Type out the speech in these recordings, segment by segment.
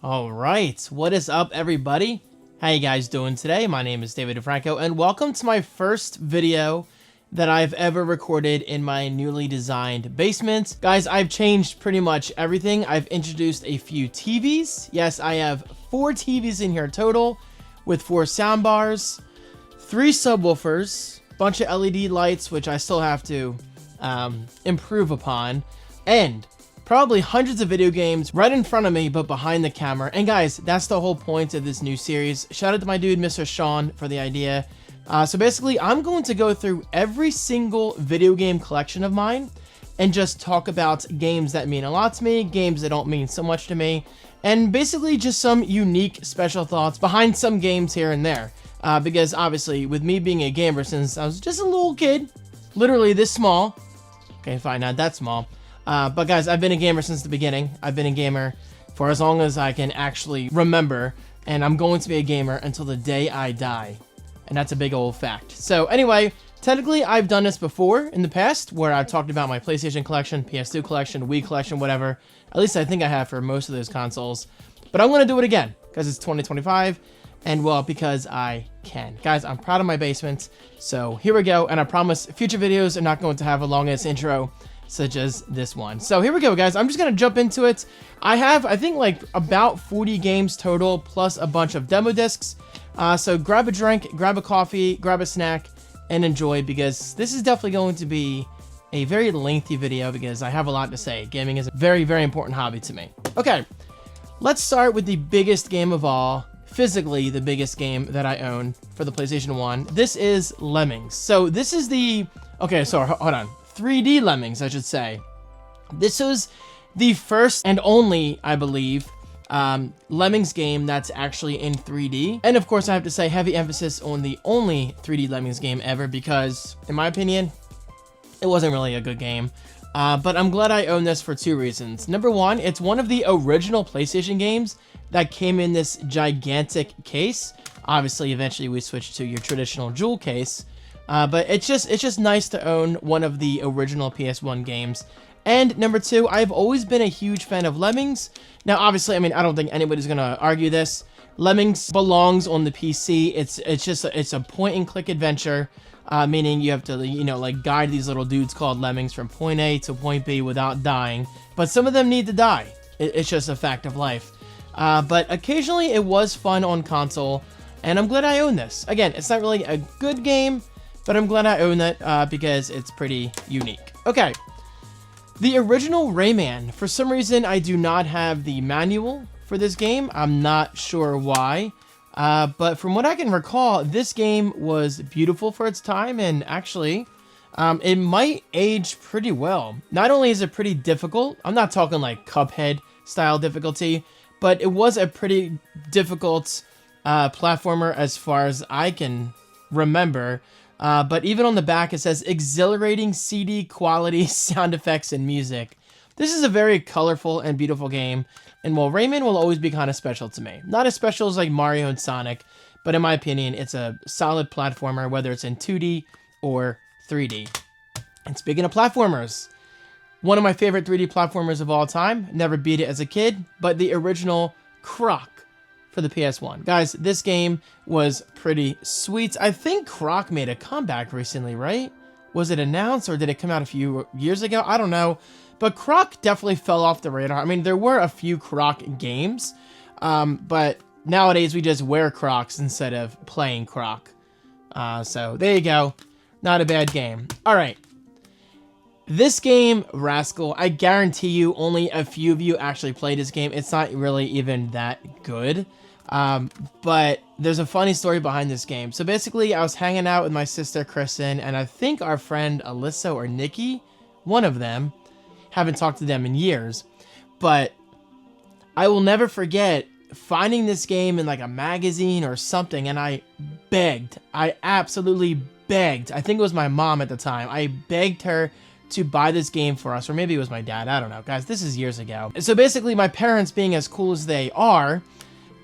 All right, what is up, everybody? How you guys doing today? My name is David DeFranco, and welcome to my first video that I've ever recorded in my newly designed basement. Guys, I've changed pretty much everything. I've introduced a few TVs. Yes, I have 4 TVs in here total, with 4 sound bars, 3 subwoofers, bunch of LED lights, which I still have to improve upon, and probably hundreds of video games right in front of me, but behind the camera. And guys, that's the whole point of this new series. Shout out to my dude, Mr. Sean, for the idea. So basically, I'm going to go through every single video game collection of mine and just talk about games that mean a lot to me, games that don't mean so much to me, and basically just some unique special thoughts behind some games here and there. Because obviously, with me being a gamer since I was just a little kid, literally this small, okay, fine, not that small, but guys, I've been a gamer since the beginning. I've been a gamer for as long as I can actually remember, and I'm going to be a gamer until the day I die. And that's a big old fact. So anyway, technically I've done this before in the past where I've talked about my PlayStation collection, PS2 collection, Wii collection, whatever. At least I think I have for most of those consoles. But I'm going to do it again because it's 2025 and well, because I can. Guys, I'm proud of my basement. So here we go. And I promise future videos are not going to have a long-ass intro such as this one. So here we go, guys. I'm just gonna jump into it. I have, I think, like about 40 games total, plus a bunch of demo discs. So grab a drink, grab a coffee, grab a snack, and enjoy, because this is definitely going to be a very lengthy video because I have a lot to say. Gaming is a very, very important hobby to me. Okay, let's start with the biggest game of all, physically the biggest game that I own for the PlayStation 1. This is Lemmings. So this is the, okay, so hold on. 3D Lemmings, I should say. This was the first and only, I believe, Lemmings game that's actually in 3D. And of course, I have to say heavy emphasis on the only 3D Lemmings game ever because, in my opinion, it wasn't really a good game. But I'm glad I own this for 2 reasons. Number one, it's one of the original PlayStation games that came in this gigantic case. Obviously, eventually we switched to your traditional jewel case. But it's just nice to own one of the original PS1 games. And number 2, I've always been a huge fan of Lemmings. Now, obviously, I mean, I don't think anybody's gonna argue this. Lemmings belongs on the PC. It's a point-and-click adventure, meaning you have to, you know, like guide these little dudes called Lemmings from point A to point B without dying. But some of them need to die. It's just a fact of life. But occasionally, it was fun on console, and I'm glad I own this. Again, it's not really a good game, but I'm glad I own it because it's pretty unique. Okay, the original Rayman. For some reason, I do not have the manual for this game. I'm not sure why, but from what I can recall, this game was beautiful for its time, and actually, it might age pretty well. Not only is it pretty difficult, I'm not talking like Cuphead style difficulty, but it was a pretty difficult platformer as far as I can remember. But even on the back, it says exhilarating CD quality sound effects and music. This is a very colorful and beautiful game. And while Rayman will always be kind of special to me. Not as special as like Mario and Sonic, but in my opinion, it's a solid platformer, whether it's in 2D or 3D. And speaking of platformers, one of my favorite 3D platformers of all time, never beat it as a kid, but the original Croc for the PS1. Guys, this game was pretty sweet. I think Croc made a comeback recently, right? Was it announced or did it come out a few years ago? I don't know. But Croc definitely fell off the radar. I mean, there were a few Croc games, but nowadays we just wear Crocs instead of playing Croc. So there you go. Not a bad game. All right. This game, Rascal, I guarantee you only a few of you actually played this game. It's not really even that good. But there's a funny story behind this game. So basically, I was hanging out with my sister, Kristen, and I think our friend Alyssa or Nikki, one of them, haven't talked to them in years. But I will never forget finding this game in like a magazine or something, and I absolutely begged. I think it was my mom at the time. I begged her to buy this game for us, or maybe it was my dad. I don't know. Guys, this is years ago. So basically, my parents, being as cool as they are,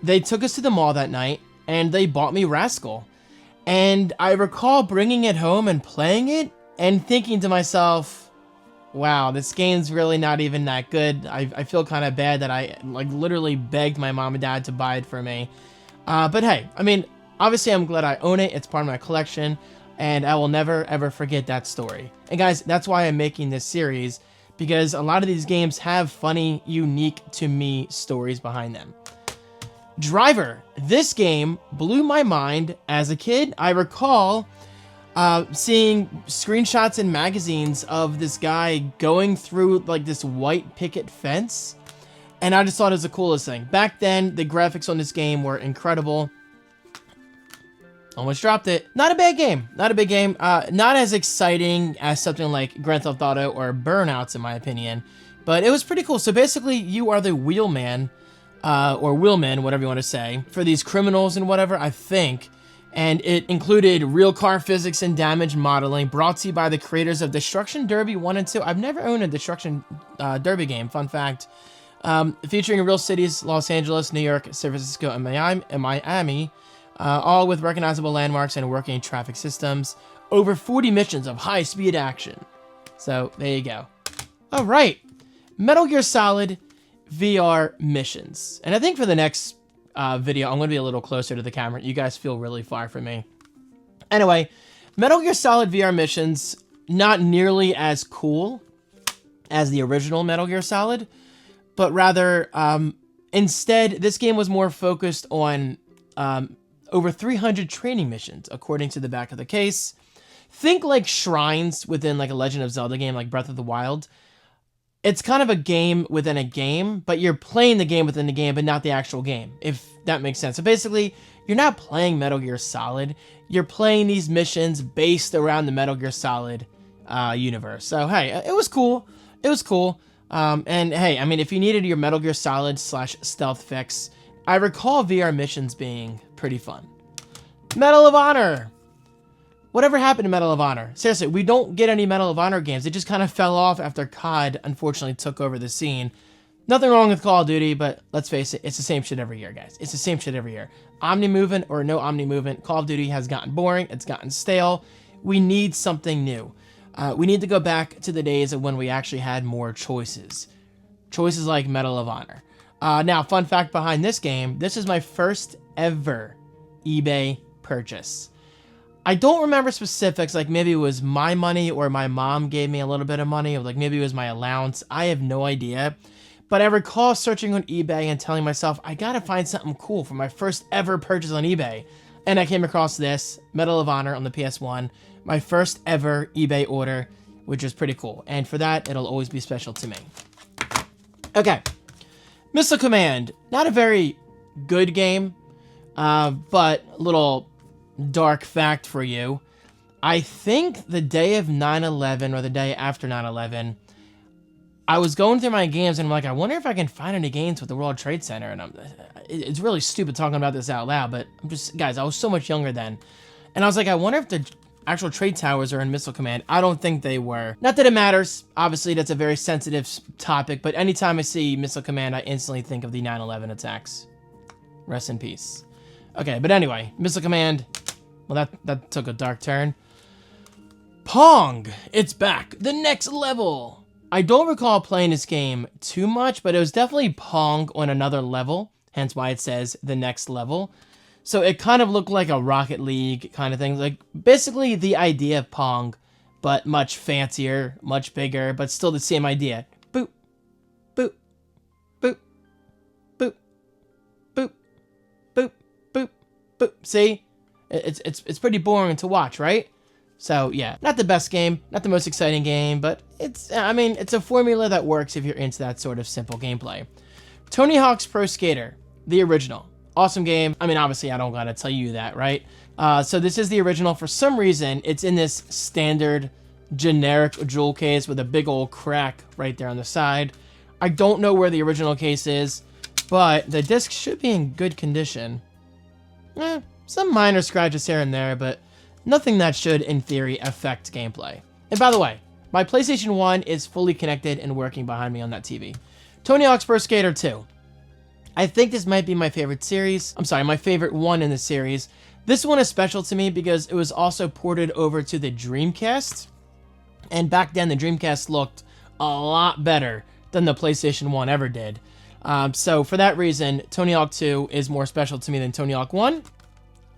they took us to the mall that night, and they bought me Rascal. And I recall bringing it home and playing it, and thinking to myself, wow, this game's really not even that good. I feel kind of bad that I like literally begged my mom and dad to buy it for me. But hey, I mean, obviously I'm glad I own it. It's part of my collection, and I will never ever forget that story. And guys, that's why I'm making this series, because a lot of these games have funny, unique to me stories behind them. Driver. This game blew my mind as a kid. I recall seeing screenshots in magazines of this guy going through like this white picket fence, and I just thought it was the coolest thing. Back then, the graphics on this game were incredible. Almost dropped it. Not a bad game. Not a big game. Not as exciting as something like Grand Theft Auto or Burnouts, in my opinion, but it was pretty cool. So basically, you are the wheelman, or wheelman, whatever you want to say, for these criminals and whatever, I think. And it included real car physics and damage modeling, brought to you by the creators of Destruction Derby 1 and 2. I've never owned a Destruction Derby game, fun fact. Featuring real cities, Los Angeles, New York, San Francisco, and Miami, all with recognizable landmarks and working traffic systems. Over 40 missions of high-speed action. So, there you go. All right. Metal Gear Solid VR missions. And I think for the next video, I'm going to be a little closer to the camera. You guys feel really far from me. Anyway, Metal Gear Solid VR missions, not nearly as cool as the original Metal Gear Solid, but rather, instead, this game was more focused on over 300 training missions, according to the back of the case. Think like shrines within like a Legend of Zelda game, like Breath of the Wild. It's kind of a game within a game, but you're playing the game within the game, but not the actual game, if that makes sense. So basically, you're not playing Metal Gear Solid. You're playing these missions based around the Metal Gear Solid universe. So, hey, it was cool. It was cool. And, hey, I mean, if you needed your Metal Gear Solid / stealth fix, I recall VR missions being pretty fun. Medal of Honor. Whatever happened to Medal of Honor? Seriously, we don't get any Medal of Honor games. It just kind of fell off after COD, unfortunately, took over the scene. Nothing wrong with Call of Duty, but let's face it, it's the same shit every year, guys. It's the same shit every year. Omni-movement or no Omni-movement, Call of Duty has gotten boring. It's gotten stale. We need something new. We need to go back to the days of when we actually had more choices. Choices like Medal of Honor. Now, fun fact behind this game, this is my first ever eBay purchase. I don't remember specifics, like maybe it was my money or my mom gave me a little bit of money, or like maybe it was my allowance. I have no idea. But I recall searching on eBay and telling myself, I gotta find something cool for my first ever purchase on eBay. And I came across this, Medal of Honor on the PS1, my first ever eBay order, which is pretty cool. And for that, it'll always be special to me. Okay. Missile Command. Not a very good game, but a little dark fact for you. I think the day of 9/11 or the day after 9/11, I was going through my games and I'm like, I wonder if I can find any games with the World Trade Center. And it's really stupid talking about this out loud, but guys, I was so much younger then. And I was like, I wonder if the actual trade towers are in Missile Command. I don't think they were. Not that it matters. Obviously, that's a very sensitive topic, but anytime I see Missile Command, I instantly think of the 9/11 attacks. Rest in peace. Okay, but anyway, Missile Command. Well, that took a dark turn. Pong! It's back! The next level! I don't recall playing this game too much, but it was definitely Pong on another level, hence why it says the next level. So it kind of looked like a Rocket League kind of thing. Like, basically the idea of Pong, but much fancier, much bigger, but still the same idea. Boop, boop, boop, boop, boop, boop, boop, boop. See? It's pretty boring to watch, right? So, yeah, not the best game, not the most exciting game, but it's a formula that works if you're into that sort of simple gameplay. Tony Hawk's Pro Skater, the original. Awesome game. I mean, obviously, I don't gotta tell you that, right? So this is the original. For some reason, it's in this standard, generic jewel case with a big old crack right there on the side. I don't know where the original case is, but the disc should be in good condition. Some minor scratches here and there, but nothing that should, in theory, affect gameplay. And by the way, my PlayStation 1 is fully connected and working behind me on that TV. Tony Hawk's Pro Skater 2. I think this might be my favorite series. I'm sorry, my favorite one in the series. This one is special to me because it was also ported over to the Dreamcast. And back then, the Dreamcast looked a lot better than the PlayStation 1 ever did. So for that reason, Tony Hawk 2 is more special to me than Tony Hawk 1,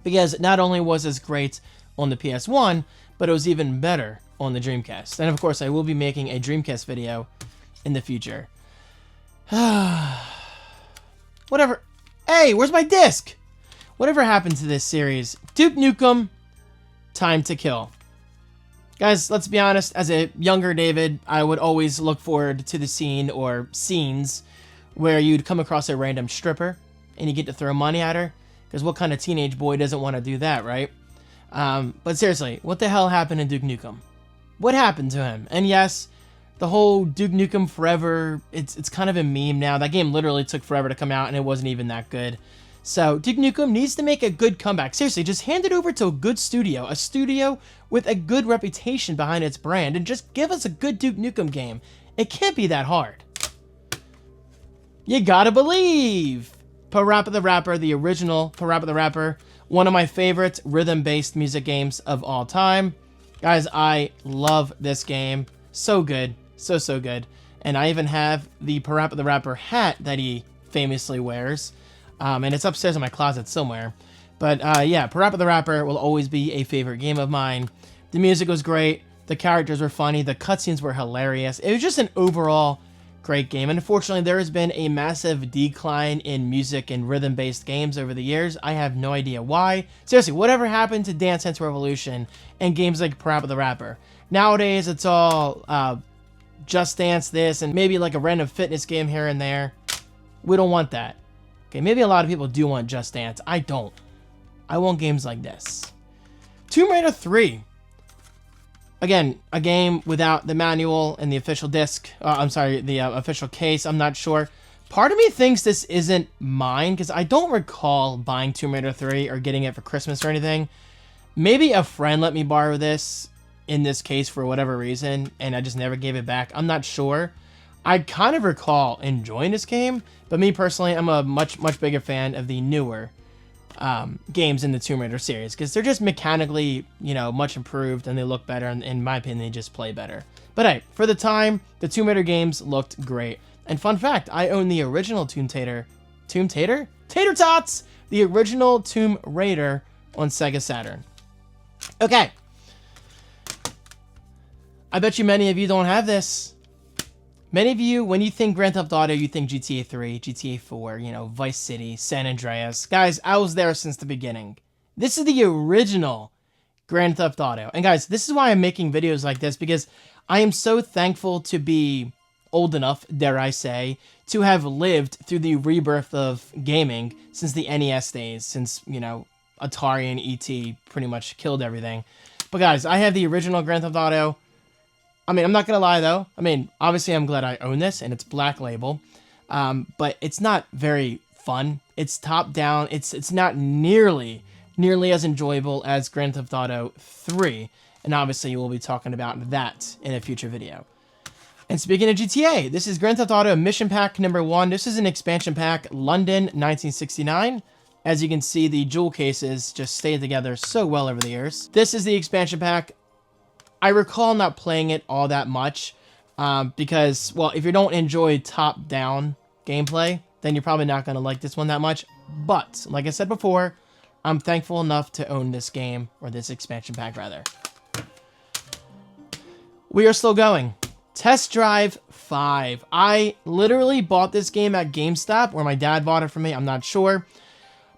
because not only was this great on the PS1, but it was even better on the Dreamcast. And of course, I will be making a Dreamcast video in the future. Whatever. Hey, where's my disc? Whatever happened to this series? Duke Nukem, Time to Kill. Guys, let's be honest, as a younger David, I would always look forward to the scene or scenes where you'd come across a random stripper and you get to throw money at her. Because what kind of teenage boy doesn't want to do that, right? But seriously, what the hell happened to Duke Nukem? What happened to him? And yes, the whole Duke Nukem Forever, it's kind of a meme now. That game literally took forever to come out and it wasn't even that good. So Duke Nukem needs to make a good comeback. Seriously, just hand it over to a good studio. A studio with a good reputation behind its brand. And just give us a good Duke Nukem game. It can't be that hard. You gotta believe. Parappa the Rapper, the original Parappa the Rapper. One of my favorite rhythm-based music games of all time. Guys, I love this game. So good. So good. And I even have the Parappa the Rapper hat that he famously wears. And it's upstairs in my closet somewhere. But yeah, Parappa the Rapper will always be a favorite game of mine. The music was great. The characters were funny. The cutscenes were hilarious. It was just an overall great game. And unfortunately, there has been a massive decline in music and rhythm-based games over the years. I have no idea why. Seriously, whatever happened to Dance Dance Revolution and games like Parappa the Rapper? Nowadays, it's all Just Dance this and maybe like a random fitness game here and there. We don't want that. Okay, maybe a lot of people do want Just Dance. I don't. I want games like this. Tomb Raider 3. Again, a game without the manual and the official disc. I'm sorry, the official case. I'm not sure. Part of me thinks this isn't mine because I don't recall buying Tomb Raider 3 or getting it for Christmas or anything. Maybe a friend let me borrow this in this case for whatever reason, and I just never gave it back. I'm not sure. I kind of recall enjoying this game, but me personally, I'm a much bigger fan of the newer games in the Tomb Raider series because they're just mechanically, you know, much improved and they look better, and in my opinion, they just play better. But hey, for the time, the Tomb Raider games looked great. And fun fact, I own the original Tater Tots! The original Tomb Raider on Sega Saturn. Okay. I bet you many of you don't have this. Many of you, when you think Grand Theft Auto, you think GTA 3, GTA 4, you know, Vice City, San Andreas. Guys, I was there since the beginning. This is the original Grand Theft Auto. And guys, this is why I'm making videos like this, because I am so thankful to be old enough, dare I say, to have lived through the rebirth of gaming since the NES days, since, you know, Atari and ET pretty much killed everything. But guys, I have the original Grand Theft Auto. I mean, I'm not gonna lie though. I mean, obviously I'm glad I own this and it's Black Label, but it's not very fun. It's top down. It's not nearly as enjoyable as Grand Theft Auto 3, and obviously we'll be talking about that in a future video. And speaking of GTA, this is Grand Theft Auto Mission Pack number 1. This is an expansion pack, London 1969. As you can see, the jewel cases just stayed together so well over the years. This is the expansion pack. I recall not playing it all that much because, well, if you don't enjoy top-down gameplay, then you're probably not going to like this one that much. But, like I said before, I'm thankful enough to own this game, or this expansion pack, rather. We are still going. Test Drive 5. I literally bought this game at GameStop, or my dad bought it for me, I'm not sure,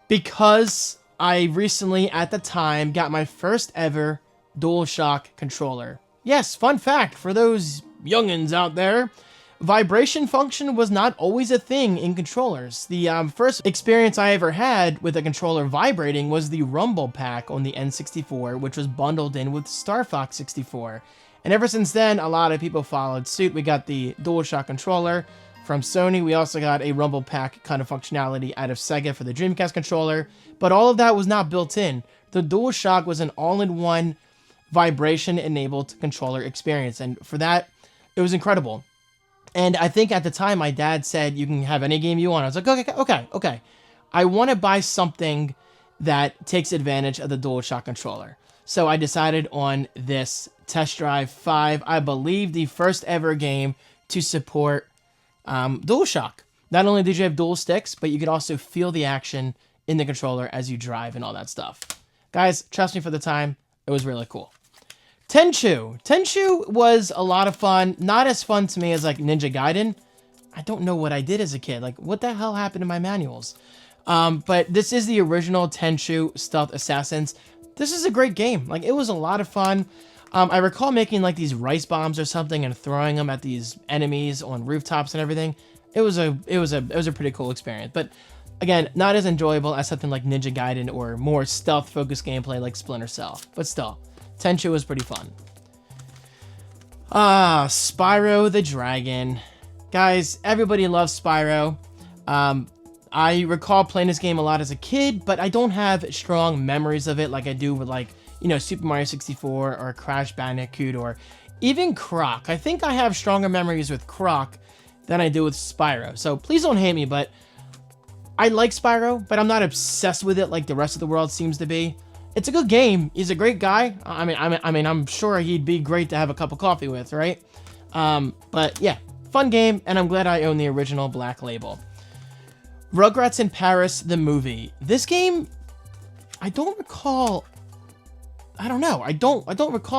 because I recently, at the time, got my first ever DualShock controller. Yes, fun fact for those youngins out there, vibration function was not always a thing in controllers. The first experience I ever had with a controller vibrating was the Rumble Pack on the N64, which was bundled in with Star Fox 64. And ever since then, a lot of people followed suit. We got the DualShock controller from Sony. We also got a Rumble Pack kind of functionality out of Sega for the Dreamcast controller. But all of that was not built in. The DualShock was an all-in-one vibration-enabled controller experience, and for that, it was incredible. And I think at the time, my dad said, you can have any game you want. I was like, okay. I want to buy something that takes advantage of the DualShock controller. So I decided on this Test Drive 5, I believe the first ever game to support DualShock. Not only did you have dual sticks, but you could also feel the action in the controller as you drive and all that stuff. Guys, trust me, for the time, it was really cool. Tenchu. Tenchu was a lot of fun. Not as fun to me as like Ninja Gaiden. I don't know what I did as a kid. Like, what the hell happened to my manuals? But this is the original Tenchu Stealth Assassins. This is a great game. Like, it was a lot of fun. I recall making like these rice bombs or something and throwing them at these enemies on rooftops and everything. It was a pretty cool experience. But again, not as enjoyable as something like Ninja Gaiden or more stealth-focused gameplay like Splinter Cell. But still, Tenchu was pretty fun. Spyro the Dragon. Guys, everybody loves Spyro. I recall playing this game a lot as a kid, but I don't have strong memories of it like I do with, like, you know, Super Mario 64 or Crash Bandicoot or even Croc. I think I have stronger memories with Croc than I do with Spyro. So please don't hate me, but I like Spyro, but I'm not obsessed with it like the rest of the world seems to be. It's a good game. He's a great guy. I mean, I'm sure he'd be great to have a cup of coffee with, right? But yeah, fun game, and I'm glad I own the original Black Label. Rugrats in Paris, the movie. This game, I don't recall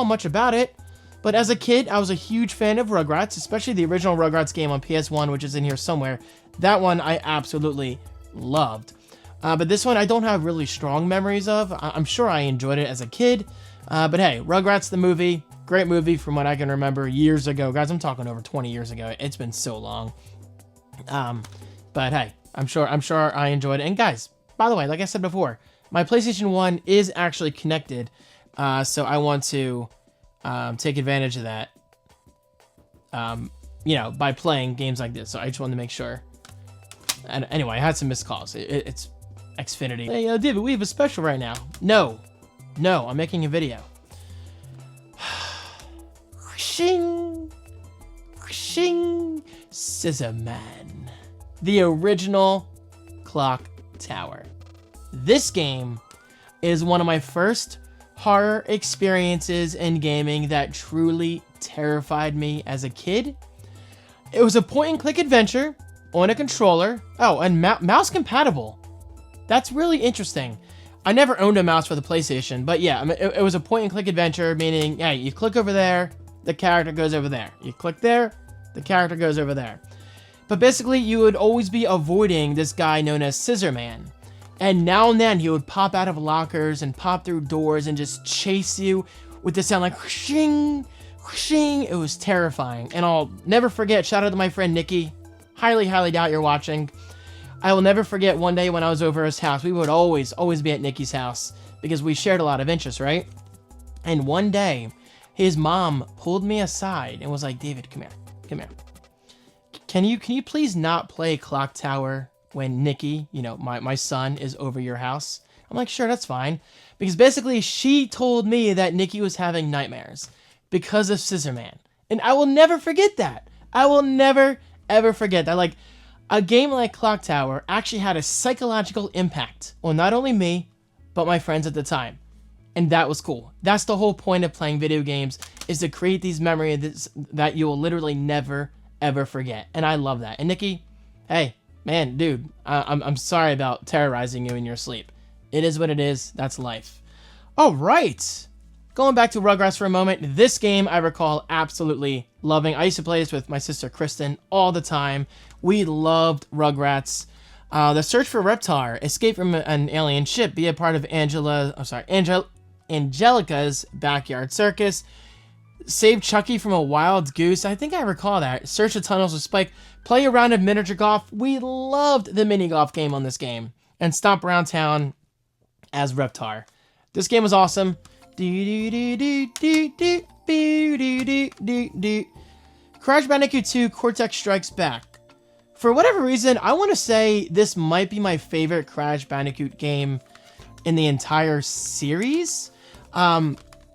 much about it, but as a kid, I was a huge fan of Rugrats, especially the original Rugrats game on PS1, which is in here somewhere. That one I absolutely loved. But this one I don't have really strong memories of. I'm sure I enjoyed it as a kid. But hey, Rugrats the movie, great movie from what I can remember years ago. Guys, I'm talking over 20 years ago. It's been so long. But hey, I'm sure I enjoyed it. And guys, by the way, like I said before, my PlayStation 1 is actually connected. So I want to take advantage of that, you know, by playing games like this. So I just wanted to make sure. And anyway, I had some missed calls. It's Xfinity. Hey, David, we have a special right now. No, I'm making a video. Shing, shing, Scissor Man, the original Clock Tower. This game is one of my first horror experiences in gaming that truly terrified me as a kid. It was a point-and-click adventure on a controller. Oh, and mouse compatible. That's really interesting. I never owned a mouse for the PlayStation, but yeah, I mean, it was a point-and-click adventure, meaning, hey, you click over there, the character goes over there. You click there, the character goes over there. But basically, you would always be avoiding this guy known as Scissor Man. And now and then, he would pop out of lockers and pop through doors and just chase you with the sound like whooshing, whooshing. It was terrifying. And I'll never forget, shout out to my friend Nikki. Highly, highly doubt you're watching. I will never forget one day when I was over his house. We would always be at Nikki's house because we shared a lot of interests, right? And one day, his mom pulled me aside and was like, David, come here. Can you please not play Clock Tower when Nikki, you know, my son, is over your house? I'm like, sure, that's fine. Because basically, she told me that Nikki was having nightmares because of Scissor Man. And I will never forget that. I will never, ever forget that. Like, a game like Clock Tower actually had a psychological impact on not only me, but my friends at the time. And that was cool. That's the whole point of playing video games, is to create these memories that you will literally never, ever forget. And I love that. And Nikki, hey, man, dude, I'm sorry about terrorizing you in your sleep. It is what it is. That's life. All right. Going back to Rugrats for a moment, this game I recall absolutely loving. I used to play this with my sister Kristen all the time. We loved Rugrats. The search for Reptar, escape from an alien ship, be a part of Angelica's backyard circus, save Chucky from a wild goose. I think I recall that. Search the tunnels with Spike, play a round of miniature golf. We loved the mini golf game on this game, and stomp around town as Reptar. This game was awesome. Crash Bandicoot 2 Cortex Strikes Back. For whatever reason, I want to say this might be my favorite Crash Bandicoot game in the entire series. Now,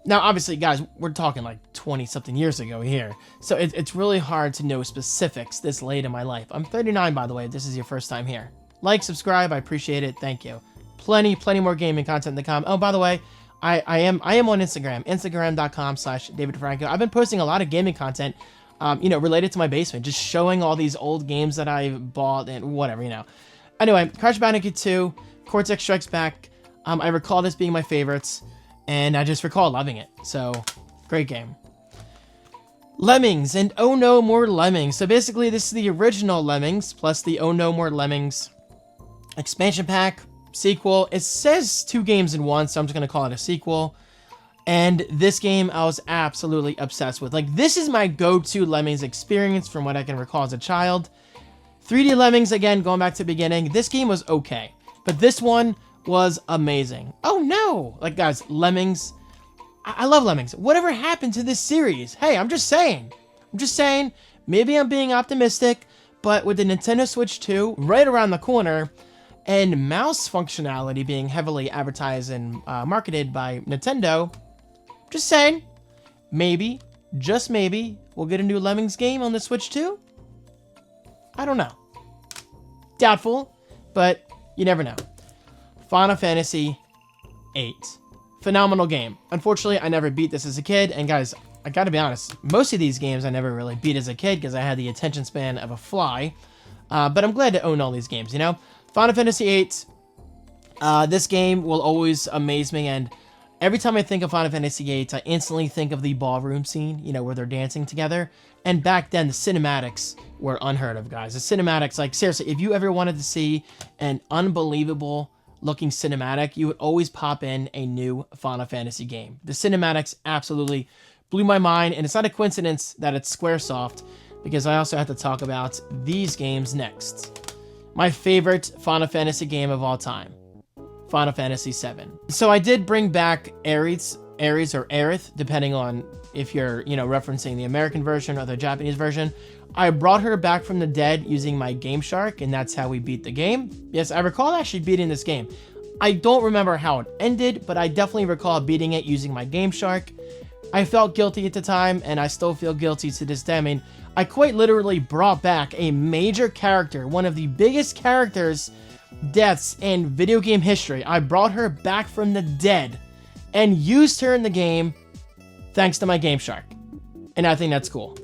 obviously, guys, we're talking like 20-something years ago here, so it's really hard to know specifics this late in my life. I'm 39, by the way, if this is your first time here. Like, subscribe, I appreciate it, thank you. Plenty more gaming content to come. Oh, by the way, I am on Instagram, instagram.com/DavidDeFranco. I've been posting a lot of gaming content. you know, related to my basement, just showing all these old games that I bought and whatever, you know. Anyway, Crash Bandicoot 2, Cortex Strikes Back. I recall this being my favorites, and I just recall loving it. So, great game. Lemmings and Oh No More Lemmings. So basically, this is the original Lemmings plus the Oh No More Lemmings expansion pack, sequel. It says 2 games in one, so I'm just going to call it a sequel. And this game I was absolutely obsessed with. Like, this is my go-to Lemmings experience from what I can recall as a child. 3D Lemmings, again, going back to the beginning. This game was okay, but this one was amazing. Oh no! Like, guys, Lemmings. I love Lemmings. Whatever happened to this series? Hey, I'm just saying. Maybe I'm being optimistic, but with the Nintendo Switch 2 right around the corner, and mouse functionality being heavily advertised and marketed by Nintendo, just saying, maybe, just maybe, we'll get a new Lemmings game on the Switch 2? I don't know. Doubtful, but you never know. Final Fantasy VIII. Phenomenal game. Unfortunately, I never beat this as a kid, and guys, I gotta be honest, most of these games I never really beat as a kid because I had the attention span of a fly, but I'm glad to own all these games, you know? Final Fantasy VIII, this game will always amaze me, and every time I think of Final Fantasy VIII, I instantly think of the ballroom scene, you know, where they're dancing together. And back then, the cinematics were unheard of, guys. The cinematics, like, seriously, if you ever wanted to see an unbelievable looking cinematic, you would always pop in a new Final Fantasy game. The cinematics absolutely blew my mind, and it's not a coincidence that it's Squaresoft, because I also have to talk about these games next. My favorite Final Fantasy game of all time. Final Fantasy VII. So I did bring back Aerith or Aerith, depending on if you're, you know, referencing the American version or the Japanese version. I brought her back from the dead using my Game Shark, and that's how we beat the game. Yes, I recall actually beating this game. I don't remember how it ended, but I definitely recall beating it using my Game Shark. I felt guilty at the time, and I still feel guilty to this day. I mean, I quite literally brought back a major character, one of the biggest characters deaths in video game history. I brought her back from the dead and used her in the game thanks to my Game Shark. And I think that's cool.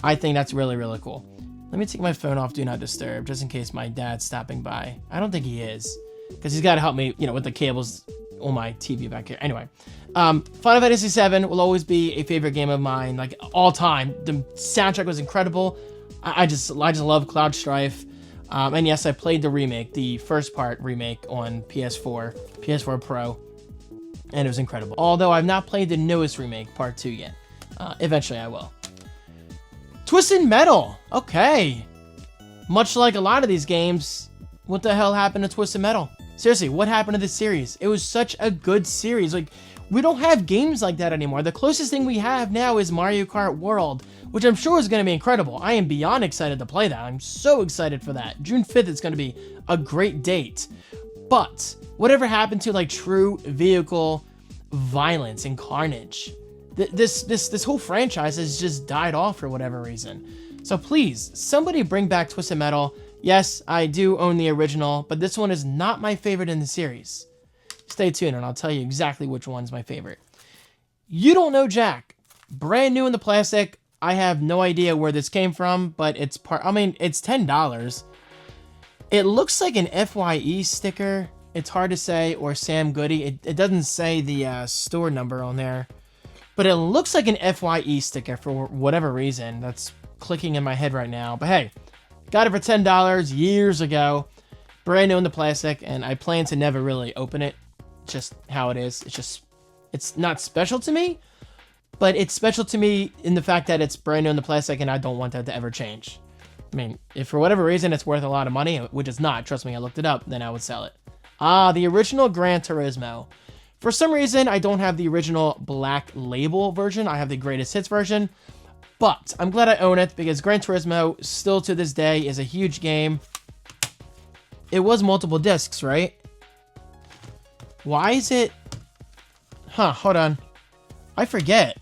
I think that's really, really cool. Let me take my phone off Do Not Disturb just in case my dad's stopping by. I don't think he is, because he's got to help me, you know, with the cables on my TV back here. Anyway, Final Fantasy VII will always be a favorite game of mine, like all time. The soundtrack was incredible. I just love Cloud Strife. And yes, I played the remake, the first part remake on PS4 Pro, and it was incredible. Although I've not played the newest remake, Part 2 yet. Eventually I will. Twisted Metal. Okay. Much like a lot of these games, what the hell happened to Twisted Metal? Seriously, what happened to this series? It was such a good series. Like, we don't have games like that anymore. The closest thing we have now is Mario Kart World, which I'm sure is going to be incredible. I am beyond excited to play that. I'm so excited for that. June 5th is going to be a great date. But whatever happened to, like, true vehicle violence and carnage? This whole franchise has just died off for whatever reason. So please, somebody bring back Twisted Metal. Yes, I do own the original, but this one is not my favorite in the series. Stay tuned and I'll tell you exactly which one's my favorite. You Don't Know Jack. Brand new in the plastic. I have no idea where this came from, but it's it's $10. It looks like an FYE sticker. It's hard to say, or Sam Goody. It doesn't say the store number on there, but it looks like an FYE sticker for whatever reason. That's clicking in my head right now. But hey, got it for $10 years ago. Brand new in the plastic, and I plan to never really open it. Just how it is. It's not special to me, but it's special to me in the fact that it's brand new in the plastic, and I don't want that to ever change. I mean, if for whatever reason it's worth a lot of money, which it's not, trust me, I looked it up, then I would sell it. The original Gran Turismo. For some reason, I don't have the original Black Label version. I have the Greatest Hits version, but I'm glad I own it because Gran Turismo, still to this day, is a huge game. It was multiple discs, right? Why is it... Huh, hold on. I forget.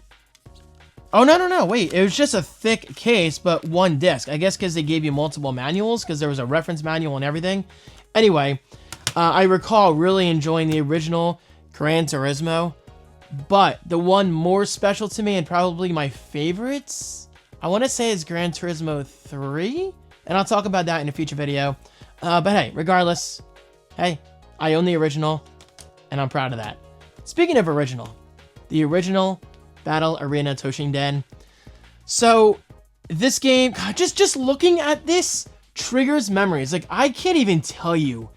Oh, no, wait. It was just a thick case, but one disc. I guess because they gave you multiple manuals, because there was a reference manual and everything. Anyway, I recall really enjoying the original Gran Turismo, but the one more special to me and probably my favorites I want to say it's Gran Turismo 3, and I'll talk about that in a future video. But hey, regardless, hey, I own the original, and I'm proud of that. Speaking of original, the original Battle Arena Toshinden. So this game, God, just looking at this triggers memories. Like, I can't even tell you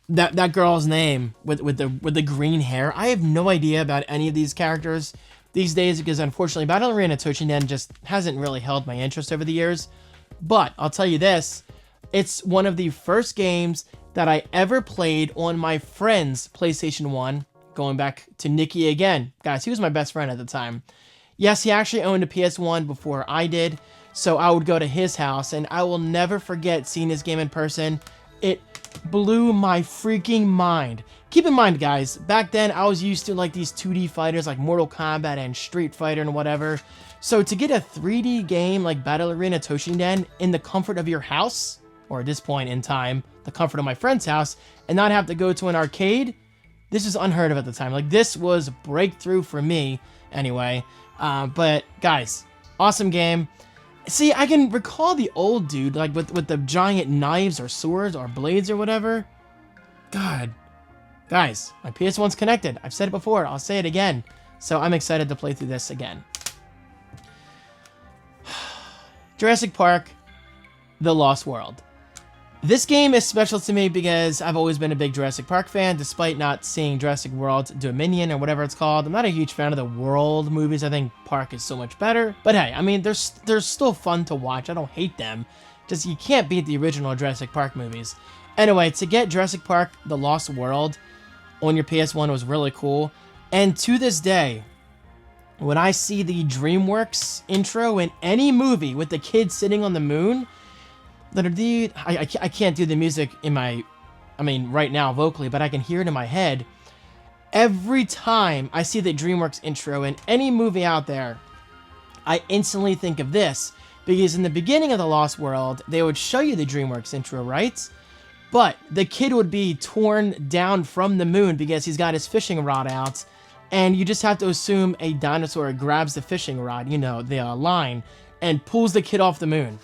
that girl's name with the green hair. I have no idea about any of these characters these days because unfortunately Battle Arena Toshinden just hasn't really held my interest over the years. But I'll tell you this, it's one of the first games that I ever played on my friend's PlayStation 1, going back to Nicky again. Guys, he was my best friend at the time. Yes, he actually owned a PS1 before I did, so I would go to his house, and I will never forget seeing this game in person. It blew my freaking mind. Keep in mind, guys, back then I was used to like these 2D fighters like Mortal Kombat and Street Fighter and whatever. So to get a 3D game like Battle Arena Toshinden in the comfort of your house, or at this point in time, the comfort of my friend's house, and not have to go to an arcade, this is unheard of at the time. Like, this was breakthrough for me anyway. But guys, awesome game. See, I can recall the old dude, like with the giant knives or swords or blades or whatever. God. Guys, my PS1's connected. I've said it before. I'll say it again. So I'm excited to play through this again. Jurassic Park, The Lost World. This game is special to me because I've always been a big Jurassic Park fan, despite not seeing Jurassic World Dominion or whatever it's called. I'm not a huge fan of the World movies. I think Park is so much better. But hey, I mean, they're still fun to watch. I don't hate them. Just, you can't beat the original Jurassic Park movies. Anyway, to get Jurassic Park The Lost World on your PS1 was really cool. And to this day, when I see the DreamWorks intro in any movie with the kid sitting on the moon, dude, I can't do the music right now vocally, but I can hear it in my head. Every time I see the DreamWorks intro in any movie out there, I instantly think of this, because in the beginning of The Lost World, they would show you the DreamWorks intro, right? But the kid would be torn down from the moon because he's got his fishing rod out, and you just have to assume a dinosaur grabs the fishing rod, you know, the line, and pulls the kid off the moon.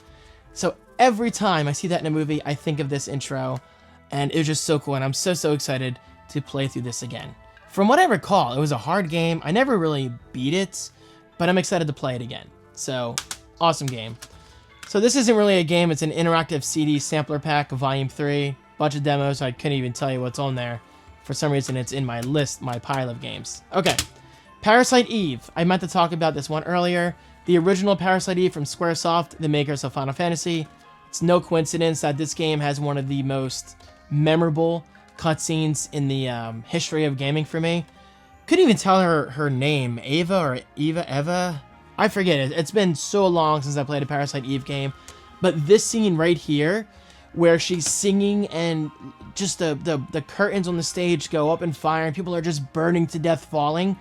So every time I see that in a movie, I think of this intro, and it was just so cool, and I'm so excited to play through this again. From what I recall, it was a hard game. I never really beat it, but I'm excited to play it again. So, awesome game. So this isn't really a game, it's an interactive CD sampler pack, Volume 3. Bunch of demos, so I couldn't even tell you what's on there. For some reason, it's in my list, my pile of games. Okay, Parasite Eve. I meant to talk about this one earlier. The original Parasite Eve from Squaresoft, the makers of Final Fantasy. It's no coincidence that this game has one of the most memorable cutscenes in the history of gaming for me. Couldn't even tell her name, Eva. I forget it. It's been so long since I played a Parasite Eve game. But this scene right here, where she's singing and just the curtains on the stage go up in fire and people are just burning to death falling.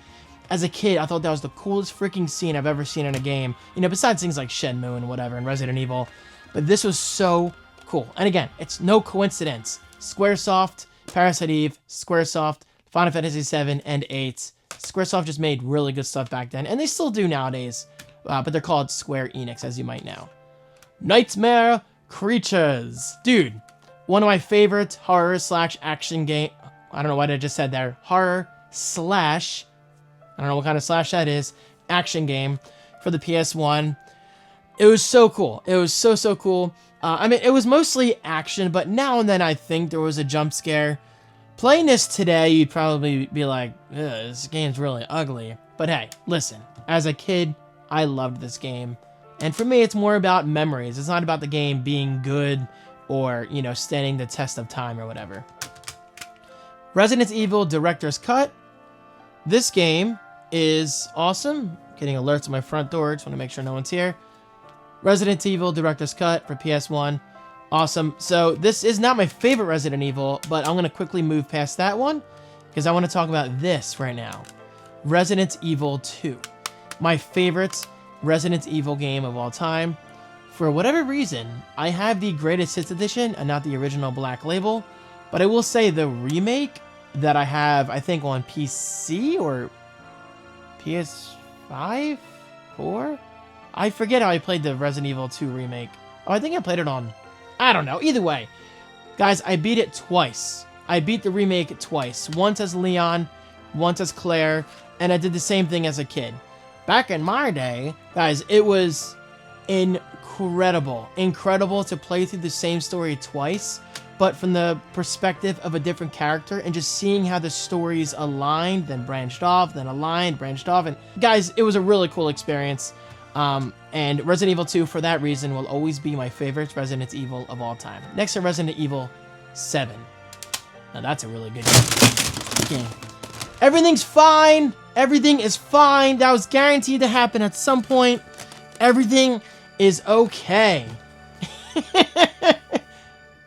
As a kid, I thought that was the coolest freaking scene I've ever seen in a game. You know, besides things like Shenmue and whatever and Resident Evil. But this was so cool. And again, it's no coincidence. Squaresoft, Parasite Eve, Squaresoft, Final Fantasy 7 and 8. Squaresoft just made really good stuff back then. And they still do nowadays. But they're called Square Enix, as you might know. Nightmare Creatures. Dude, one of my favorite horror / action game. I don't know what I just said there. Horror / I don't know what kind of slash that is. Action game for the PS1. It was so cool. It was so cool. I mean, it was mostly action, but now and then I think there was a jump scare. Playing this today, you'd probably be like, this game's really ugly. But hey, listen. As a kid, I loved this game. And for me, it's more about memories. It's not about the game being good or, you know, standing the test of time or whatever. Resident Evil Director's Cut. This game is awesome. Getting alerts at my front door. Just want to make sure no one's here. Resident Evil Director's Cut for PS1. Awesome. So this is not my favorite Resident Evil, but I'm going to quickly move past that one because I want to talk about this right now. Resident Evil 2. My favorite Resident Evil game of all time. For whatever reason, I have the Greatest Hits Edition and not the original Black Label, but I will say the remake that I have, I think on PC or PS5? 4? I forget how I played the Resident Evil 2 remake. Oh, I think I played it on... I don't know. Either way. Guys, I beat it twice. I beat the remake twice. Once as Leon, once as Claire, and I did the same thing as a kid. Back in my day, guys, it was incredible. Incredible to play through the same story twice, but from the perspective of a different character, and just seeing how the stories aligned, then branched off, then aligned, branched off. And guys, it was a really cool experience. And Resident Evil 2, for that reason, will always be my favorite Resident Evil of all time. Next to Resident Evil 7. Now that's a really good game. Everything's fine. Everything is fine. That was guaranteed to happen at some point. Everything is okay.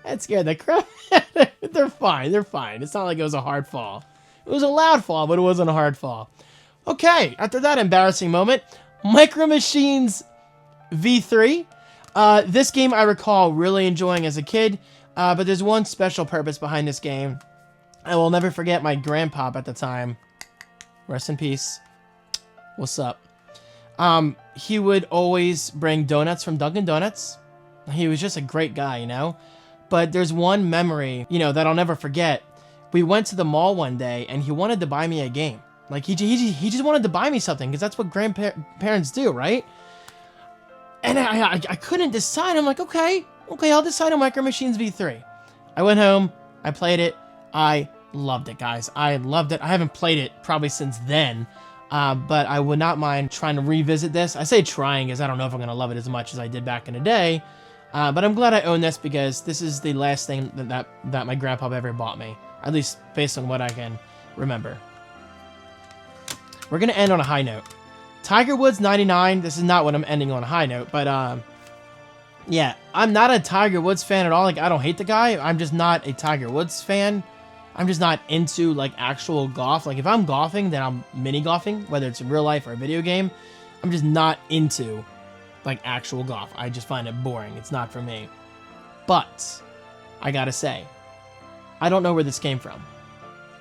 That scared the crap. They're fine. They're fine. It's not like it was a hard fall. It was a loud fall, but it wasn't a hard fall. Okay, after that embarrassing moment, Micro Machines V3. This game I recall really enjoying as a kid, but there's one special purpose behind this game. I will never forget my grandpa at the time. Rest in peace. What's up? He would always bring donuts from Dunkin' Donuts. He was just a great guy, you know? But there's one memory, you know, that I'll never forget. We went to the mall one day, and he wanted to buy me a game. Like, he just wanted to buy me something, because that's what grandparents do, right? And I couldn't decide. I'm like, okay, I'll decide on Micro Machines V3. I went home, I played it, I loved it, guys. I loved it. I haven't played it probably since then, but I would not mind trying to revisit this. I say trying, as I don't know if I'm going to love it as much as I did back in the day, but I'm glad I own this, because this is the last thing that my grandpa ever bought me, at least based on what I can remember. We're going to end on a high note. Tiger Woods 99. This is not what I'm ending on a high note, but yeah, I'm not a Tiger Woods fan at all. Like, I don't hate the guy. I'm just not a Tiger Woods fan. I'm just not into, like, actual golf. Like, if I'm golfing, then I'm mini golfing, whether it's in real life or a video game. I'm just not into, like, actual golf. I just find it boring. It's not for me. But I gotta say, I don't know where this came from.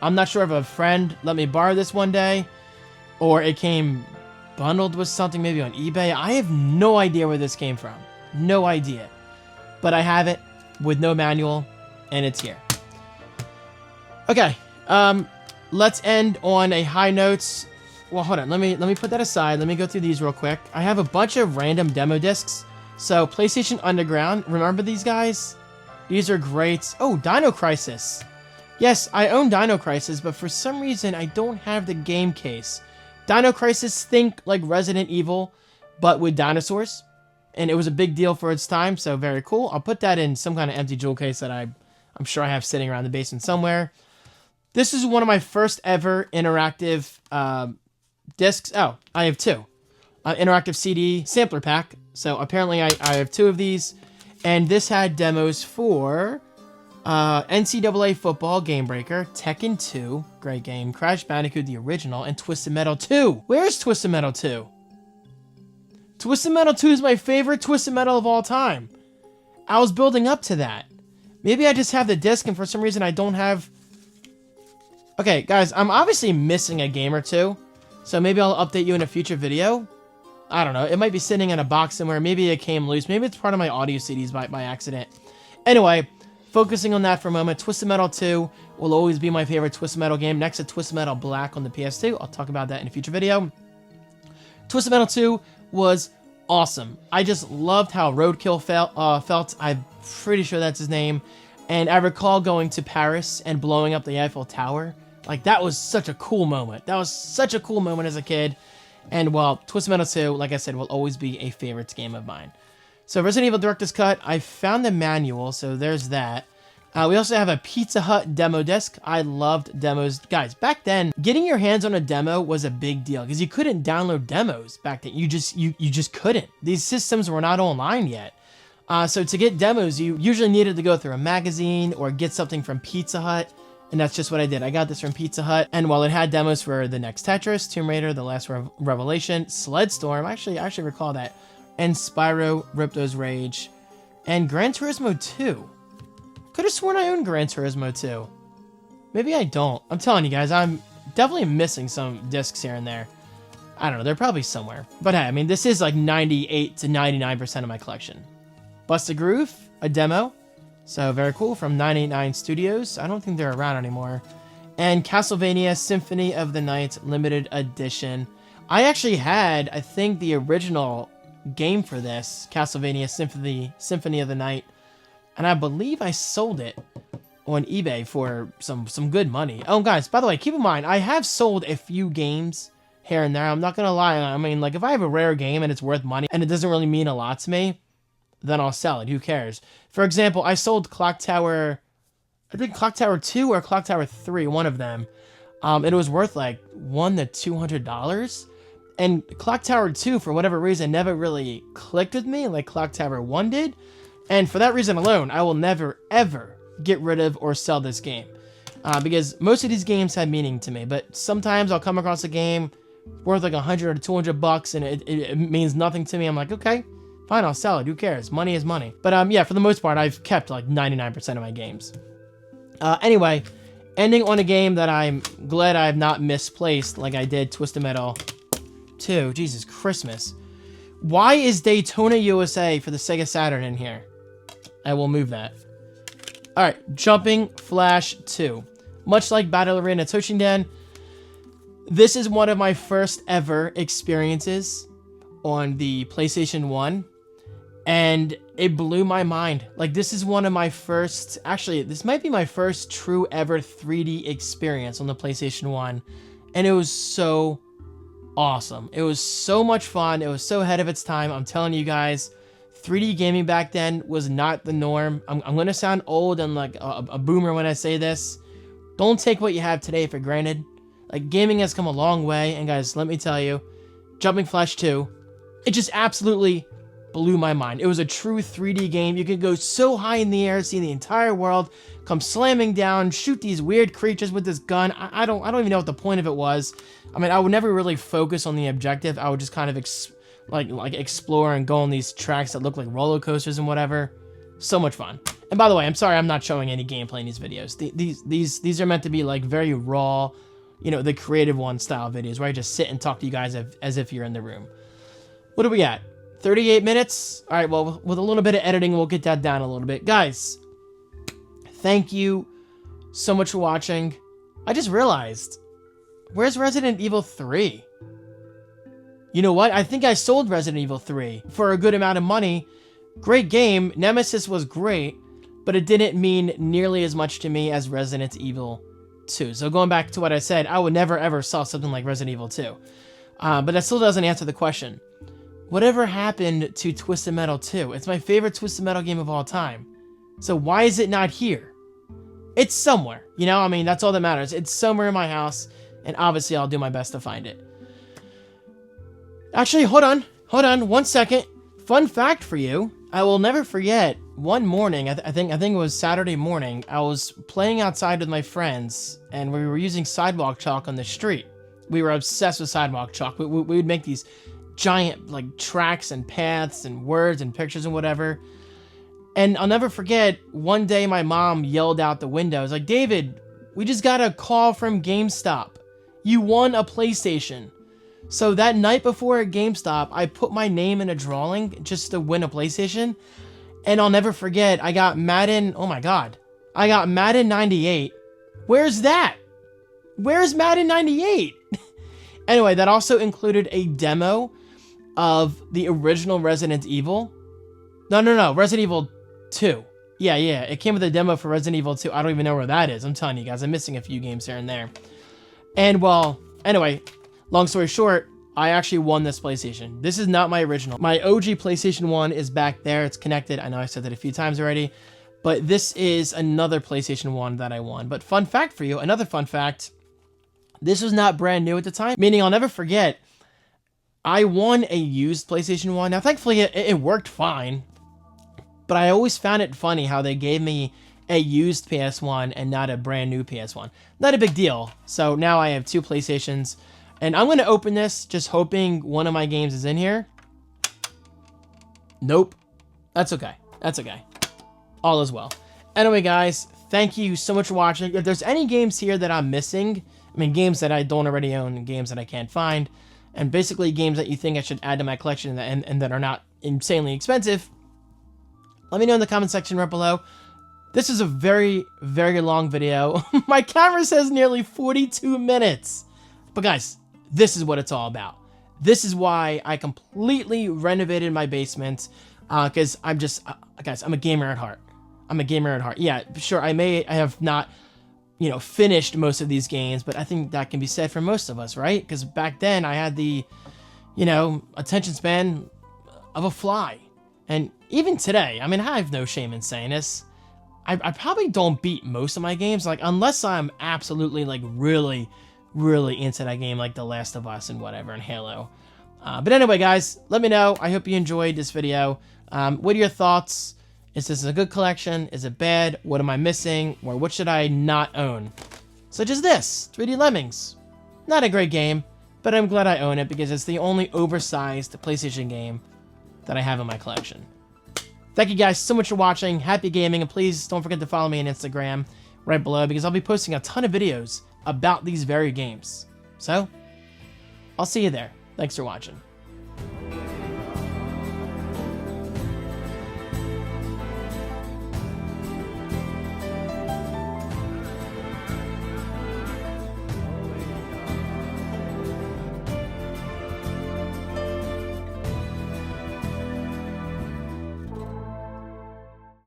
I'm not sure if a friend let me borrow this one day, or it came bundled with something, maybe on eBay. I have no idea where this came from. No idea. But I have it with no manual, and it's here. Okay, let's end on a high note. Well, hold on. Let me put that aside. Let me go through these real quick. I have a bunch of random demo discs. So, PlayStation Underground. Remember these guys? These are great. Oh, Dino Crisis. Yes, I own Dino Crisis, but for some reason, I don't have the game case. Dino Crisis, think like Resident Evil, but with dinosaurs. And it was a big deal for its time, so very cool. I'll put that in some kind of empty jewel case that I'm sure I have sitting around the basement somewhere. This is one of my first ever interactive discs. Oh, I have two. Interactive CD sampler pack. So apparently I have two of these. And this had demos for NCAA Football Game Breaker, Tekken 2, great game, Crash Bandicoot the original, and Twisted Metal 2. Where's Twisted Metal 2? Twisted Metal 2 is my favorite Twisted Metal of all time. I was building up to that. Maybe I just have the disc and for some reason I don't have... Okay, guys, I'm obviously missing a game or two, so maybe I'll update you in a future video. I don't know, it might be sitting in a box somewhere, maybe it came loose, maybe it's part of my audio CDs by accident. Anyway, focusing on that for a moment, Twisted Metal 2 will always be my favorite Twisted Metal game, next to Twisted Metal Black on the PS2. I'll talk about that in a future video. Twisted Metal 2 was awesome. I just loved how Roadkill felt. I'm pretty sure that's his name. And I recall going to Paris and blowing up the Eiffel Tower. Like, that was such a cool moment. That was such a cool moment as a kid. And, well, Twisted Metal 2, like I said, will always be a favorite game of mine. So, Resident Evil Director's Cut, I found the manual, so there's that. We also have a Pizza Hut demo disc. I loved demos. Guys, back then, getting your hands on a demo was a big deal because you couldn't download demos back then. You just couldn't. These systems were not online yet. So to get demos, you usually needed to go through a magazine or get something from Pizza Hut. And that's just what I did. I got this from Pizza Hut. And while it had demos for the next Tetris, Tomb Raider, The Last Revelation, Sledstorm, I actually recall that, and Spyro, Ripto's Rage, and Gran Turismo 2. Could have sworn I owned Gran Turismo 2. Maybe I don't. I'm telling you guys, I'm definitely missing some discs here and there. I don't know. They're probably somewhere. But hey, I mean, this is like 98 to 99% of my collection. Busted Groove, a demo. So very cool from 989 Studios. I don't think they're around anymore. And Castlevania Symphony of the Night Limited Edition. I actually had, I think, the original game for this, Castlevania Symphony of the Night. And I believe I sold it on eBay for some good money. Oh, guys, by the way, keep in mind, I have sold a few games here and there. I'm not going to lie. I mean, like, if I have a rare game and it's worth money and it doesn't really mean a lot to me, then I'll sell it. Who cares? For example, I sold Clock Tower, I think Clock Tower 2 or Clock Tower 3, one of them. It was worth like $100 to $200. And Clock Tower 2, for whatever reason, never really clicked with me like Clock Tower 1 did. And for that reason alone, I will never, ever get rid of or sell this game. Because most of these games have meaning to me. But sometimes I'll come across a game worth like $100 or $200 and it means nothing to me. I'm like, okay, fine, I'll sell it. Who cares? Money is money. But yeah, for the most part, I've kept like 99% of my games. Anyway, ending on a game that I'm glad I have not misplaced like I did Twisted Metal 2. Jesus Christmas. Why is Daytona USA for the Sega Saturn in here? I will move that. Alright, Jumping Flash 2. Much like Battle Arena Toshinden, this is one of my first ever experiences on the PlayStation 1. And it blew my mind. Like, this is one of my first... Actually, this might be my first true ever 3D experience on the PlayStation 1. And it was so awesome. It was so much fun. It was so ahead of its time. I'm telling you guys, 3D gaming back then was not the norm. I'm going to sound old and like a boomer when I say this. Don't take what you have today for granted. Like, gaming has come a long way. And guys, let me tell you, Jumping Flash 2, it just absolutely blew my mind. It was a true 3D game. You could go so high in the air, see the entire world, come slamming down, shoot these weird creatures with this gun. I don't even know what the point of it was. I mean, I would never really focus on the objective. I would just kind of explore and go on these tracks that look like roller coasters and whatever. So much fun. And by the way, I'm sorry I'm not showing any gameplay in these videos. These are meant to be like very raw, you know, the creative one style videos where I just sit and talk to you guys as if you're in the room. What do we got? 38 minutes? All right, well, with a little bit of editing, we'll get that down a little bit. Guys, thank you so much for watching. I just realized, where's Resident Evil 3? You know what? I think I sold Resident Evil 3 for a good amount of money. Great game. Nemesis was great, but it didn't mean nearly as much to me as Resident Evil 2. So going back to what I said, I would never ever sell something like Resident Evil 2. But that still doesn't answer the question. Whatever happened to Twisted Metal 2? It's my favorite Twisted Metal game of all time. So why is it not here? It's somewhere. You know, I mean, that's all that matters. It's somewhere in my house, and obviously I'll do my best to find it. Actually, hold on. 1 second. Fun fact for you. I will never forget, one morning, I think it was Saturday morning, I was playing outside with my friends, and we were using sidewalk chalk on the street. We were obsessed with sidewalk chalk. We would make these giant like tracks and paths and words and pictures and whatever. And I'll never forget, one day my mom yelled out the window. I was like, David, we just got a call from GameStop. You won a PlayStation. So that night before at GameStop, I put my name in a drawing just to win a PlayStation. And I'll never forget, I got Madden, oh my god. I got Madden 98. Where's that? Where's Madden 98? Anyway, that also included a demo of the original Resident Evil. No, Resident Evil 2. Yeah, it came with a demo for Resident Evil 2. I don't even know where that is. I'm telling you guys, I'm missing a few games here and there. And well, anyway, long story short, I actually won this PlayStation. This is not my original. My OG PlayStation 1 is back there. It's connected. I know I said that a few times already, but this is another PlayStation 1 that I won. But fun fact for you, another fun fact, this was not brand new at the time, meaning I'll never forget, I won a used PlayStation 1. Now, thankfully, it worked fine, but I always found it funny how they gave me a used PS1 and not a brand new PS1. Not a big deal. So now I have two PlayStations, and I'm going to open this just hoping one of my games is in here. Nope. That's okay. That's okay. All is well. Anyway, guys, thank you so much for watching. If there's any games here that I'm missing, I mean, games that I don't already own and games that I can't find, and basically games that you think I should add to my collection and that are not insanely expensive, let me know in the comment section right below. This is a very, very long video. My camera says nearly 42 minutes. But guys, this is what it's all about. This is why I completely renovated my basement. Because I'm just, guys, I'm a gamer at heart. I'm a gamer at heart. Yeah, sure, I have not, finished most of these games, but I think that can be said for most of us, right? Because back then I had the, attention span of a fly. And even today, I mean, I have no shame in saying this. I probably don't beat most of my games, like, unless I'm absolutely, like, really, really into that game, like The Last of Us and whatever, and Halo. But anyway, guys, let me know. I hope you enjoyed this video. What are your thoughts? Is this a good collection? Is it bad? What am I missing? Or what should I not own? Such as this, 3D Lemmings. Not a great game, but I'm glad I own it because it's the only oversized PlayStation game that I have in my collection. Thank you guys so much for watching. Happy gaming, and please don't forget to follow me on Instagram right below because I'll be posting a ton of videos about these very games. So, I'll see you there. Thanks for watching.